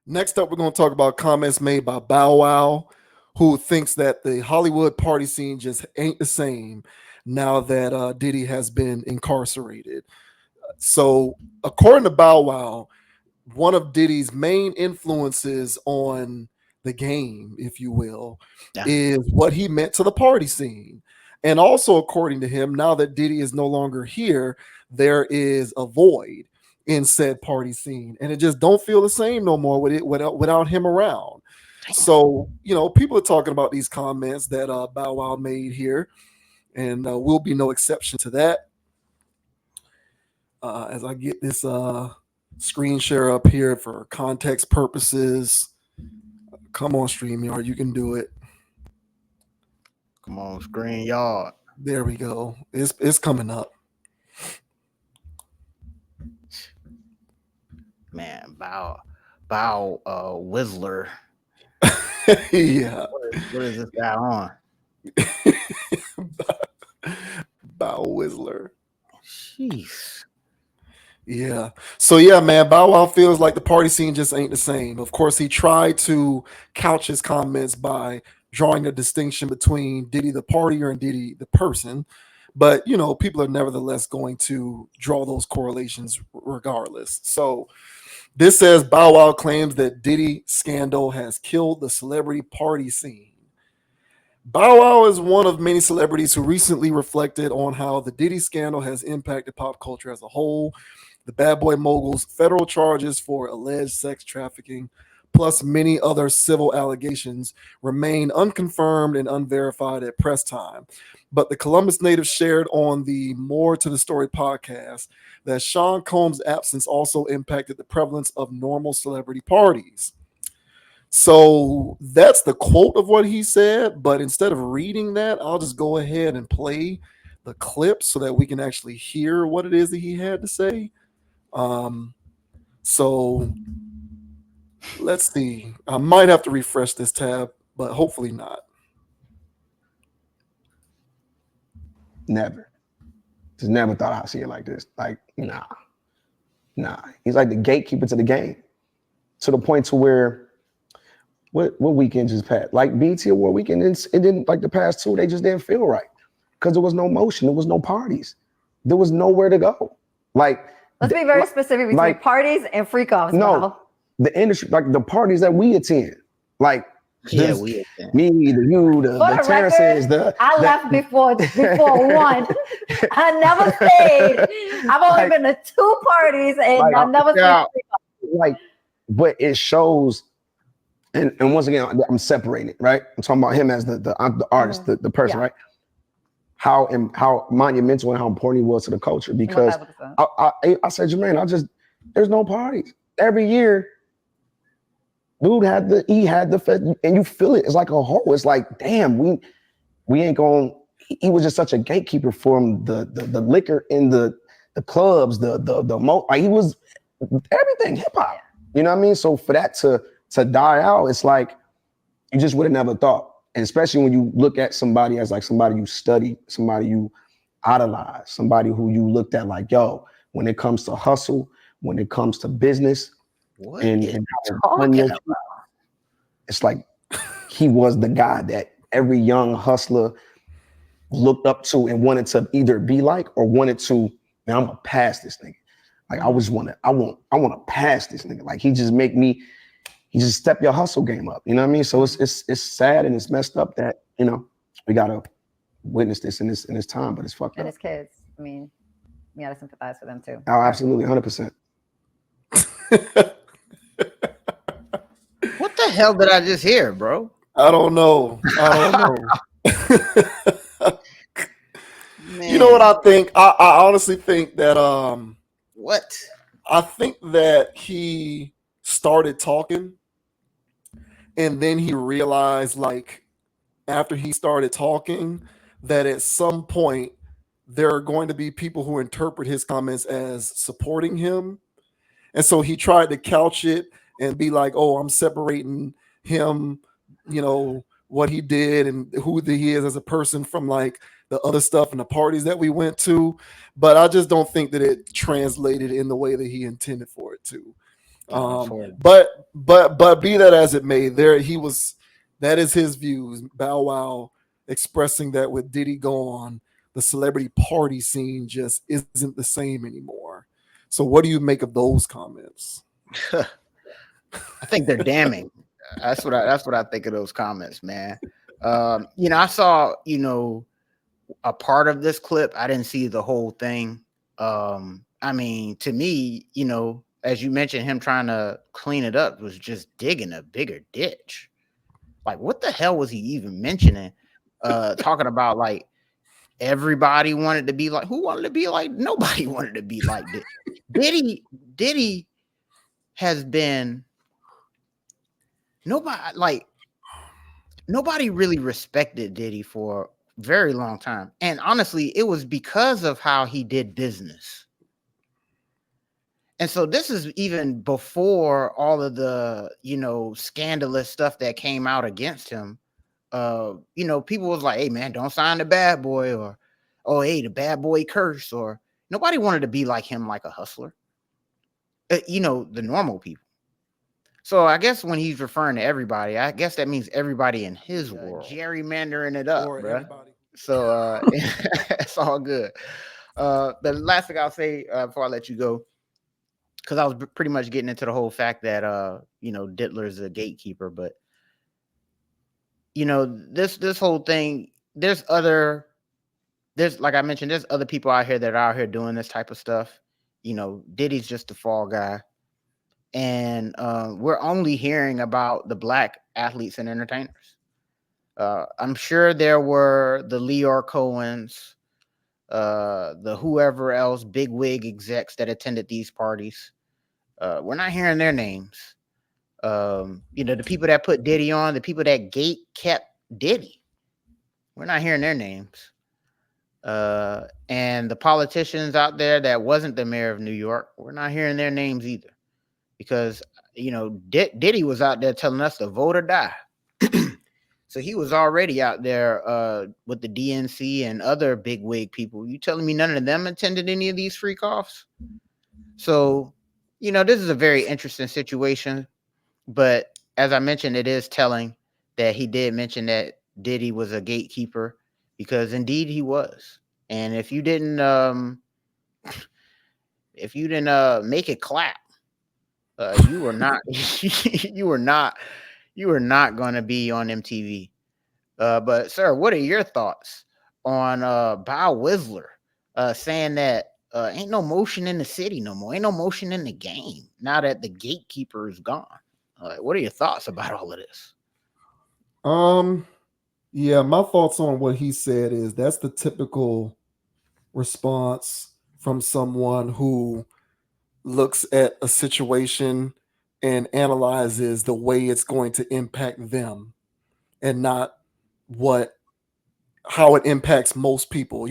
Next up, we're going to talk about comments made by Bow Wow, who thinks that the Hollywood party scene just ain't the same now that Diddy has been incarcerated. So, according to Bow Wow, one of Diddy's main influences on the game, if you will, Yeah. is what he meant to the party scene. And also, according to him, now that Diddy is no longer here, there is a void in said party scene, and it just don't feel the same no more with it without him around. So, people are talking about these comments that Bow Wow made here, and we'll be no exception to that. As I get this screen share up here for context purposes. Come on, StreamYard, you can do it. Come on, screen yard. There we go. It's coming up. Man, bow Whistler. Yeah. What is this guy on? Bow Whistler. Jeez. Yeah. So yeah, man, Bow Wow feels like the party scene just ain't the same. Of course, he tried to couch his comments by drawing a distinction between Diddy the partier and Diddy the person. But people are nevertheless going to draw those correlations regardless. So this says Bow Wow claims that Diddy scandal has killed the celebrity party scene. Bow Wow is one of many celebrities who recently reflected on how the Diddy scandal has impacted pop culture as a whole. The Bad Boy Mogul's federal charges for alleged sex trafficking, plus many other civil allegations, remain unconfirmed and unverified at press time. But the Columbus native shared on the More to the Story podcast that Sean Combs' absence also impacted the prevalence of normal celebrity parties. So that's the quote of what he said. But instead of reading that, I'll just go ahead and play the clip so that we can actually hear what it is that he had to say. So let's see. I might have to refresh this tab, but hopefully not. Never. Just never thought I'd see it like this. Like, nah. He's like the gatekeeper to the game. To the point to where what weekend just passed? Like BT Award weekend, it didn't, like the past two, they just didn't feel right. Because there was no motion, there was no parties. There was nowhere to go. Like, let's be very specific between parties and freak offs. No, the industry, like the parties that we attend. Like, Yeah, me, the Terrences, I left before one. I never stayed. I've only been to two parties and I never stayed. Like, but it shows, and once again, I'm separating it, right? I'm talking about him as the artist, the person, right? How monumental and how important he was to the culture. Because I said, Jermaine, there's no parties. Every year, dude had the fest, and you feel it. It's like a whole. It's like, damn, we ain't going. He was just such a gatekeeper for him. The liquor in the clubs, like he was everything hip hop. You know what I mean? So for that to die out, it's like you just would have never thought. And especially when you look at somebody as like somebody you study, somebody you idolize, somebody who you looked at like, yo, when it comes to hustle, when it comes to business, it's like he was the guy that every young hustler looked up to and wanted to either be like or wanted to, man, I'm gonna pass this nigga. Like I want to pass this nigga. Like he just step your hustle game up. You know what I mean? So it's sad and it's messed up that, we gotta witness this in this time, but it's fucked up. And his kids. I mean, we gotta sympathize for them too. Oh, absolutely, 100%. What the hell did I just hear, bro? I don't know. You know what I think? I honestly think that what? I think that he started talking and then he realized, like, after he started talking, that at some point there are going to be people who interpret his comments as supporting him. And so he tried to couch it and be like, oh, I'm separating him, what he did and who he is as a person from like the other stuff and the parties that we went to. But I just don't think that it translated in the way that he intended for it to. But be that as it may, there he was. That is his views. Bow Wow expressing that with Diddy gone, the celebrity party scene just isn't the same anymore. So, what do you make of those comments? I think they're damning. That's what I think of those comments, man. I saw, a part of this clip. I didn't see the whole thing. I mean, to me, as you mentioned, him trying to clean it up was just digging a bigger ditch. Like, what the hell was he even mentioning? Talking about like everybody wanted to be like, who wanted to be like? Nobody wanted to be like Diddy. Diddy has been nobody really respected Diddy for a very long time. And honestly, it was because of how he did business. And so this is even before all of the, scandalous stuff that came out against him. People was like, hey man, don't sign the bad boy, or, oh, hey, the bad boy curse, or nobody wanted to be like him, like a hustler. The normal people. So I guess when he's referring to everybody, I guess that means everybody in his world. Gerrymandering it up, bro. So it's all good. The last thing I'll say before I let you go, because I was pretty much getting into the whole fact that Diddler's a gatekeeper, but this whole thing, there's like I mentioned, there's other people out here that are out here doing this type of stuff. Diddy's just the fall guy. And we're only hearing about the black athletes and entertainers. I'm sure there were the Leor Cohens, the whoever else, big wig execs that attended these parties. We're not hearing their names. The people that put Diddy on, the people that gate kept Diddy. We're not hearing their names. And the politicians out there that wasn't the mayor of New York, we're not hearing their names either. Because, Diddy was out there telling us to vote or die. So he was already out there with the DNC and other big wig people. You telling me none of them attended any of these freak offs? So, this is a very interesting situation. But as I mentioned, it is telling that he did mention that Diddy was a gatekeeper, because indeed he was. And if you didn't make it clap, you were not going to be on MTV. But sir, what are your thoughts on Bow Whistler saying that ain't no motion in the city no more, ain't no motion in the game now that the gatekeeper is gone? What are your thoughts about all of this? Yeah, my thoughts on what he said is that's the typical response from someone who looks at a situation and analyzes the way it's going to impact them and not how it impacts most people.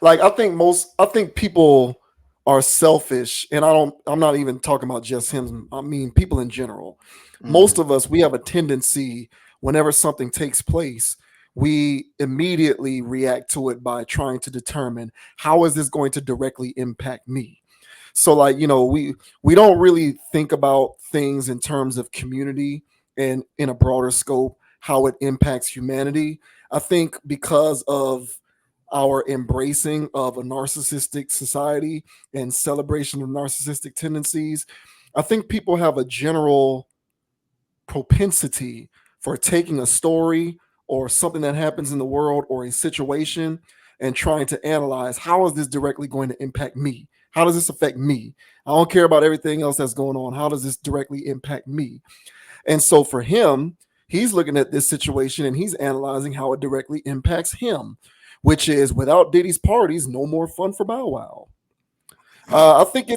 Like I think people are selfish, and I'm not even talking about just him. I mean people in general. Most of us, we have a tendency whenever something takes place, we immediately react to it by trying to determine how is this going to directly impact me. So like, we don't really think about things in terms of community and in a broader scope, how it impacts humanity. I think because of our embracing of a narcissistic society and celebration of narcissistic tendencies, I think people have a general propensity for taking a story or something that happens in the world or a situation and trying to analyze, how is this directly going to impact me? How does this affect me? I don't care about everything else that's going on. How does this directly impact me? And so for him, he's looking at this situation and he's analyzing how it directly impacts him, which is without Diddy's parties, no more fun for Bow Wow. I think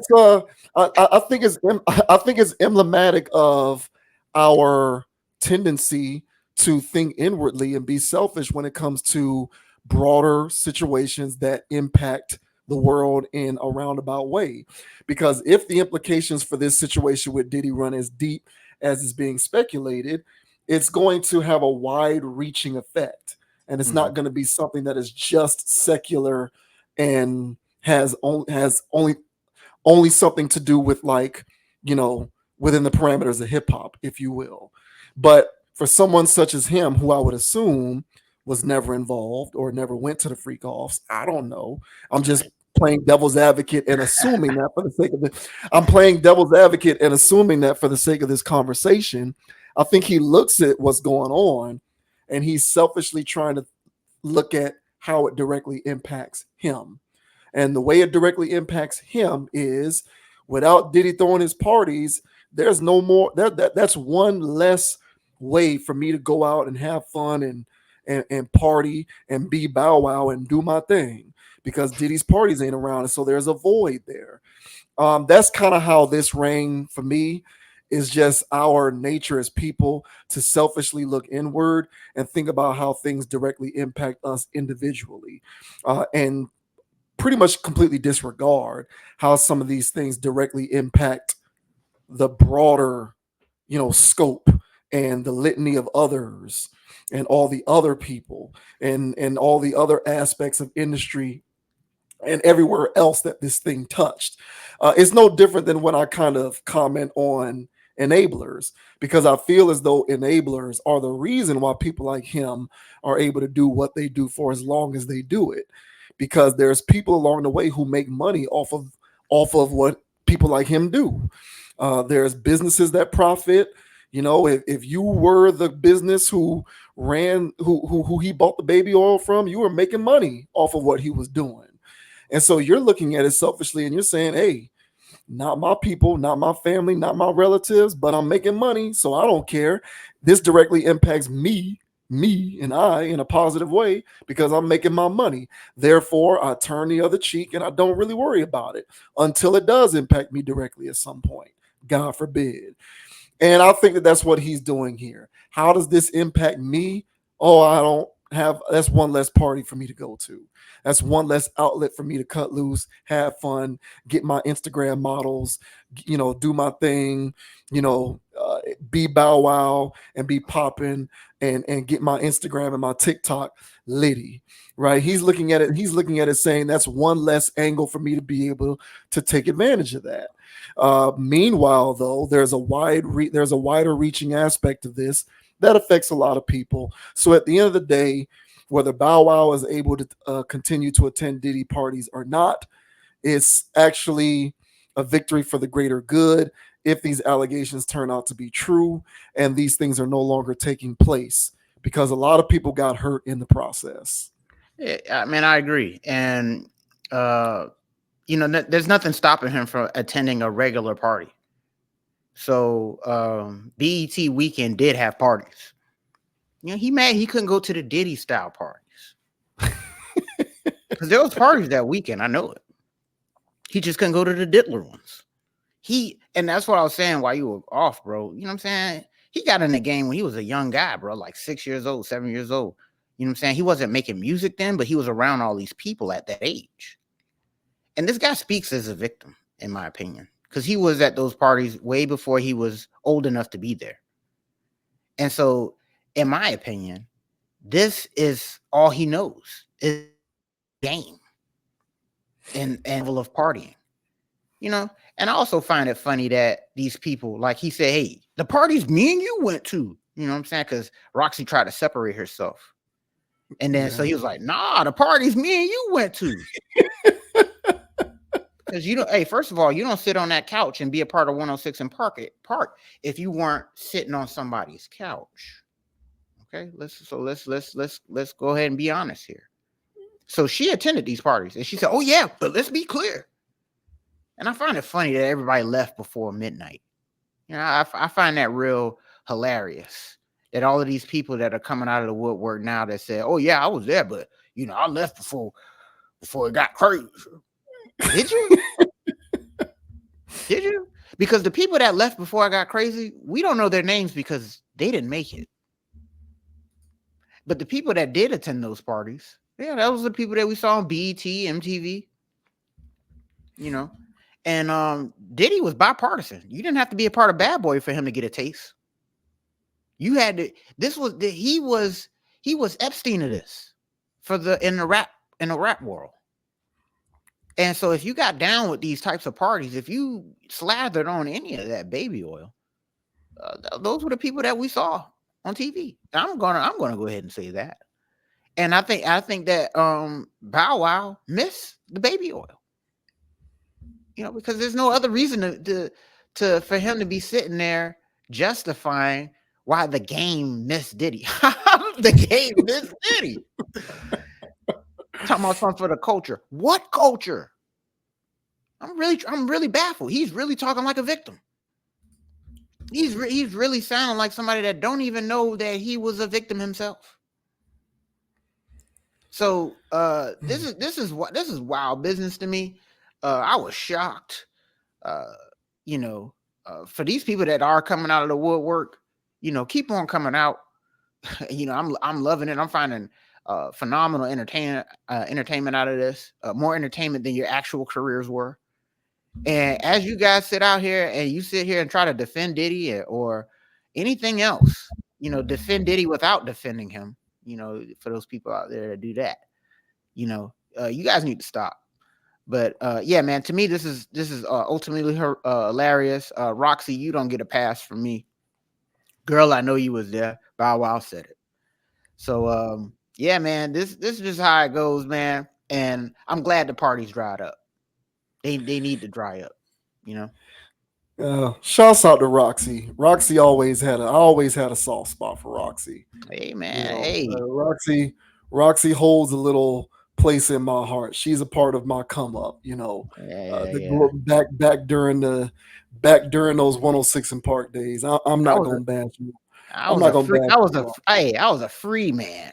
it's emblematic of our tendency to think inwardly and be selfish when it comes to broader situations that impact the world in a roundabout way. Because if the implications for this situation with Diddy run as deep as is being speculated, it's going to have a wide-reaching effect, and it's not going to be something that is just secular and has only something to do with, like, within the parameters of hip hop, if you will. But for someone such as him, who I would assume was never involved or never went to the freak offs, I don't know. I'm just playing devil's advocate and assuming that for the sake of it. I'm playing devil's advocate and assuming that for the sake of this conversation, I think he looks at what's going on and he's selfishly trying to look at how it directly impacts him. And the way it directly impacts him is without Diddy throwing his parties, there's no more that's one less way for me to go out and have fun and party and be Bow Wow and do my thing because Diddy's parties ain't around. And so there's a void there. That's kind of how this rang for me. Is just our nature as people to selfishly look inward and think about how things directly impact us individually, and pretty much completely disregard how some of these things directly impact the broader, scope and the litany of others and all the other people and all the other aspects of industry and everywhere else that this thing touched. It's no different than when I kind of comment on enablers because I feel as though enablers are the reason why people like him are able to do what they do for as long as they do it, because there's people along the way who make money off of what people like him do. There's businesses that profit. If you were the business who he bought the baby oil from, you were making money off of what he was doing. And so you're looking at it selfishly and you're saying, hey, not my people, not my family, not my relatives, but I'm making money, so I don't care. This directly impacts me and I in a positive way because I'm making my money. Therefore, I turn the other cheek and I don't really worry about it until it does impact me directly at some point. God forbid. And I think that that's what he's doing here. How does this impact me? Oh, I don't have, that's one less party for me to go to. That's one less outlet for me to cut loose, have fun, get my Instagram models, do my thing, be Bow Wow and be popping and get my Instagram and my TikTok litty, right? He's looking at it saying that's one less angle for me to be able to take advantage of that. Meanwhile, though, there's a wider reaching aspect of this that affects a lot of people. So at the end of the day, whether Bow Wow is able to continue to attend Diddy parties or not, it's actually a victory for the greater good if these allegations turn out to be true and these things are no longer taking place, because a lot of people got hurt in the process. Yeah, I mean, I agree. And, there's nothing stopping him from attending a regular party. So BET weekend did have parties. He mad he couldn't go to the Diddy style parties because there was parties that weekend. I know it. He just couldn't go to the Diddler ones. And that's what I was saying while you were off, bro. You know what I'm saying? He got in the game when he was a young guy, bro, like 6 years old, 7 years old. You know what I'm saying? He wasn't making music then, but he was around all these people at that age. And this guy speaks as a victim, in my opinion, because he was at those parties way before he was old enough to be there. And so, in my opinion, this is all he knows is game and level of partying, And I also find it funny that these people, like he said, hey, the parties me and you went to, you know what I'm saying? Because Roxy tried to separate herself. And then so he was like, nah, the parties me and you went to. Because hey, first of all, you don't sit on that couch and be a part of 106 and Park if you weren't sitting on somebody's couch. Okay, let's go ahead and be honest here. So she attended these parties and she said, oh yeah, but let's be clear. And I find it funny that everybody left before midnight. I find that real hilarious that all of these people that are coming out of the woodwork now that say, oh yeah, I was there, but I left before it got crazy. Did you? Did you? Because the people that left before I got crazy, we don't know their names because they didn't make it. But the people that did attend those parties, yeah, that was the people that we saw on BET, MTV, And Diddy was bipartisan. You didn't have to be a part of Bad Boy for him to get a taste. You had to. He was Epstein of this in the rap world. And so if you got down with these types of parties, if you slathered on any of that baby oil, those were the people that we saw on TV. I'm gonna go ahead and say that. And I think that Bow Wow missed the baby oil. Because there's no other reason to for him to be sitting there justifying why the game missed Diddy. The game missed Diddy. Talking about something for the culture. What culture? I'm really baffled. He's really talking like a victim. He's really sounding like somebody that don't even know that he was a victim himself. So this is wild business to me. I was shocked. For these people that are coming out of the woodwork, keep on coming out. I'm loving it. I'm finding phenomenal entertainment out of this. More entertainment than your actual careers were. And as you guys sit out here and you sit here and try to defend Diddy or anything else, defend Diddy without defending him, for those people out there that do that, you guys need to stop. But yeah, man, to me, this is ultimately hilarious. Roxy, you don't get a pass from me. Girl, I know you was there. Bow Wow said it. So yeah, man, this is just how it goes, man. And I'm glad the party's dried up. They need to dry up, Shouts out to Roxy. Roxy I always had a soft spot for Roxy. Hey, man, hey. Roxy holds a little place in my heart. She's a part of my come up, back during those 106 and Park days. I'm not gonna bash you. I was a free man.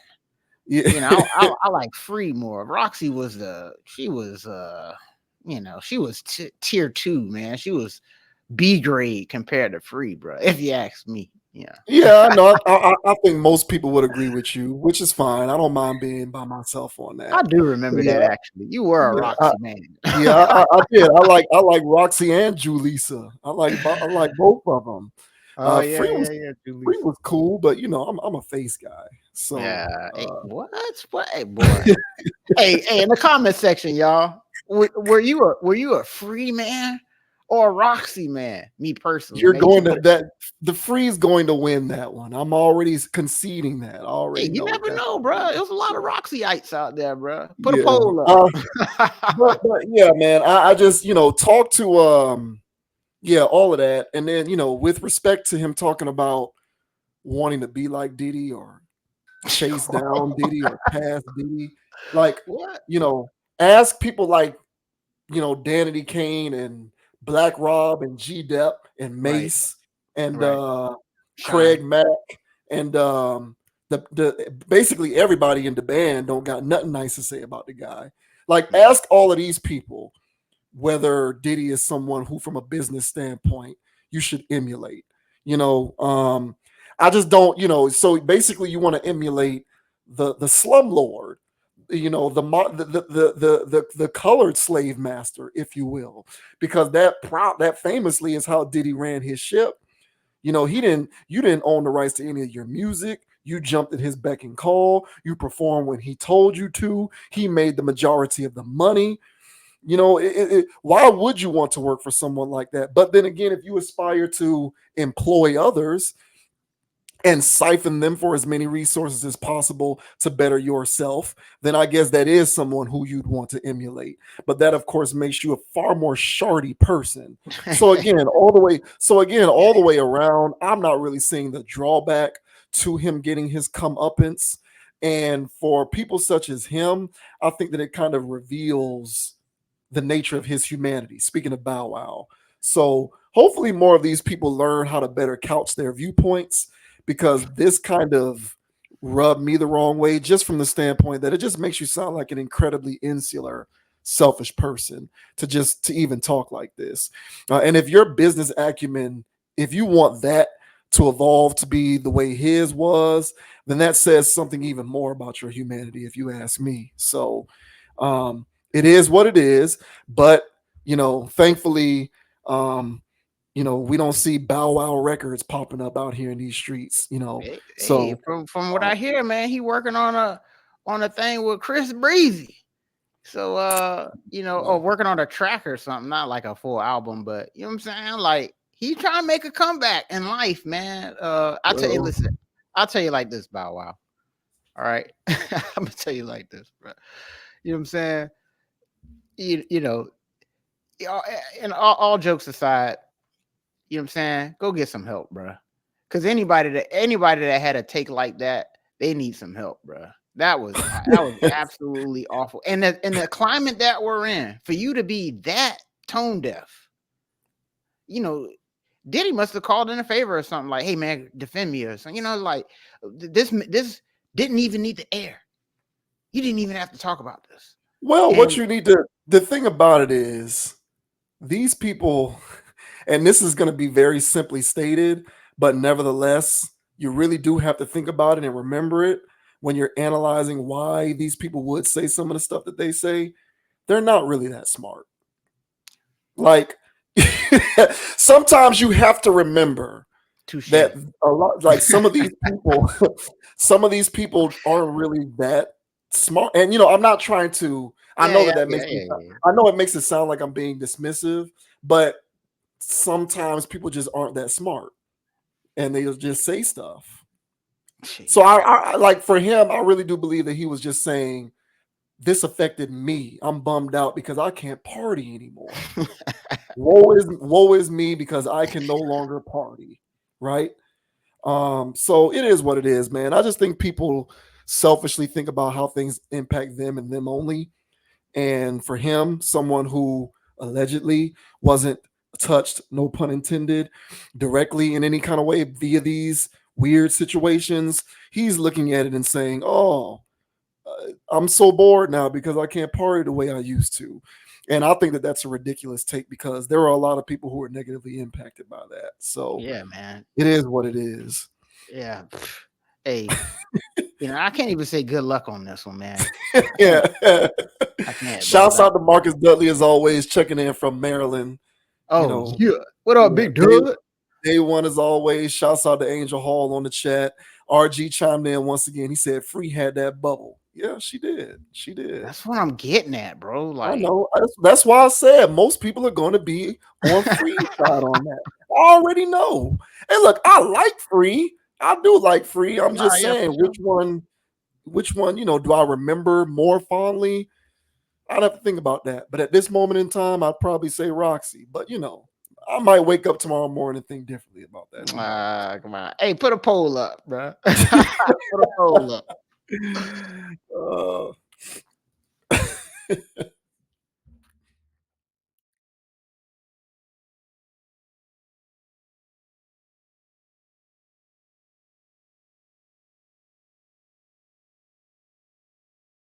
Yeah. I like free more. Roxy was she was tier 2, man. She was B grade compared to free, bro. If you ask me. Yeah, no, I think most people would agree with you, which is fine. I don't mind being by myself on that. I do remember that actually. You were a Roxy man. Yeah, I did. I like Roxy and Julissa. I like both of them. Free was cool, but I'm a face guy. So yeah. Hey, what? Hey, boy. hey, in the comment section, y'all. Were you a free man or a Roxy man? Me personally, the free's going to win that one. I'm already conceding that. You never know, bro. There's a lot of Roxyites out there, bro. Put a poll up. but yeah, man. I just talk to all of that, and then with respect to him talking about wanting to be like Diddy or chase down Diddy or pass Diddy, like what? Ask people like Danity Kane and Black Rob and G Dep and Mace and Craig Mack and the basically everybody in the band don't got nothing nice to say about the guy. Like ask all of these people whether Diddy is someone who from a business standpoint you should emulate. I just don't, so basically you want to emulate the slumlord, the colored slave master, if you will, because that famously is how Diddy ran his ship. You didn't own the rights to any of your music. You jumped at his beck and call. You performed when he told you to. He made the majority of the money. Why would you want to work for someone like that? But then again, if you aspire to employ others and siphon them for as many resources as possible to better yourself, then I guess that is someone who you'd want to emulate. But that, of course, makes you a far more shardy person. So again, all the way around, I'm not really seeing the drawback to him getting his comeuppance. And for people such as him, I think that it kind of reveals the nature of his humanity. Speaking of Bow Wow. So hopefully more of these people learn how to better couch their viewpoints, because this kind of rubbed me the wrong way just from the standpoint that it just makes you sound like an incredibly insular, selfish person to even talk like this. And if your business acumen, if you want that to evolve to be the way his was, then that says something even more about your humanity, if you ask me. So it is what it is, but thankfully, we don't see Bow Wow records popping up out here in these streets, So from what I hear, man, he working on a thing with Chris Breezy. So working on a track or something, not like a full album, but you know what I'm saying? Like he's trying to make a comeback in life, man. I'll tell you, listen, I'll tell you like this, Bow Wow. All right. I'm gonna tell you like this, bro. You know what I'm saying? And all jokes aside, you know what I'm saying? Go get some help, bro. Because anybody that had a take like that, they need some help, bro. That was absolutely awful. And the climate that we're in, for you to be that tone deaf, Diddy must have called in a favor or something like, "Hey man, defend me," or something. Like this didn't even need to air. You didn't even have to talk about this. Well, what you need to, the thing about it is, these people, and this is going to be very simply stated, but nevertheless, you really do have to think about it and remember it when you're analyzing why these people would say some of the stuff that they say. They're not really that smart. Like, sometimes you have to remember that a lot, like some of these people aren't really that smart. And I'm not trying to. I know that makes me. I know it makes it sound like I'm being dismissive, but sometimes people just aren't that smart, and they'll just say stuff. So I like, for him, I really do believe that he was just saying, this affected me. I'm bummed out because I can't party anymore. woe is me because I can no longer party. Right. So it is what it is, man. I just think people selfishly think about how things impact them and them only. And for him, someone who allegedly wasn't touched, no pun intended, directly in any kind of way via these weird situations, he's looking at it and saying, "Oh, I'm so bored now because I can't party the way I used to." And I think that that's a ridiculous take because there are a lot of people who are negatively impacted by that. So yeah, man, it is what it is. Yeah. Hey, I can't even say good luck on this one, man. Yeah. I can't. Shouts out to Marcus Dudley as always, checking in from Maryland. Oh, yeah. What up, big dude? Day one as always. Shouts out to Angel Hall on the chat. RG chimed in once again. He said Free had that bubble. Yeah, she did. She did. That's what I'm getting at, bro. Like, I know. That's why I said most people are going to be on Free side on that. I already know. And look, I like Free. I do like Free. I'm just saying which one, do I remember more fondly? I'd have to think about that. But at this moment in time, I'd probably say Roxy. But I might wake up tomorrow morning and think differently about that. Come on. Hey, put a poll up, bro. Put a poll up.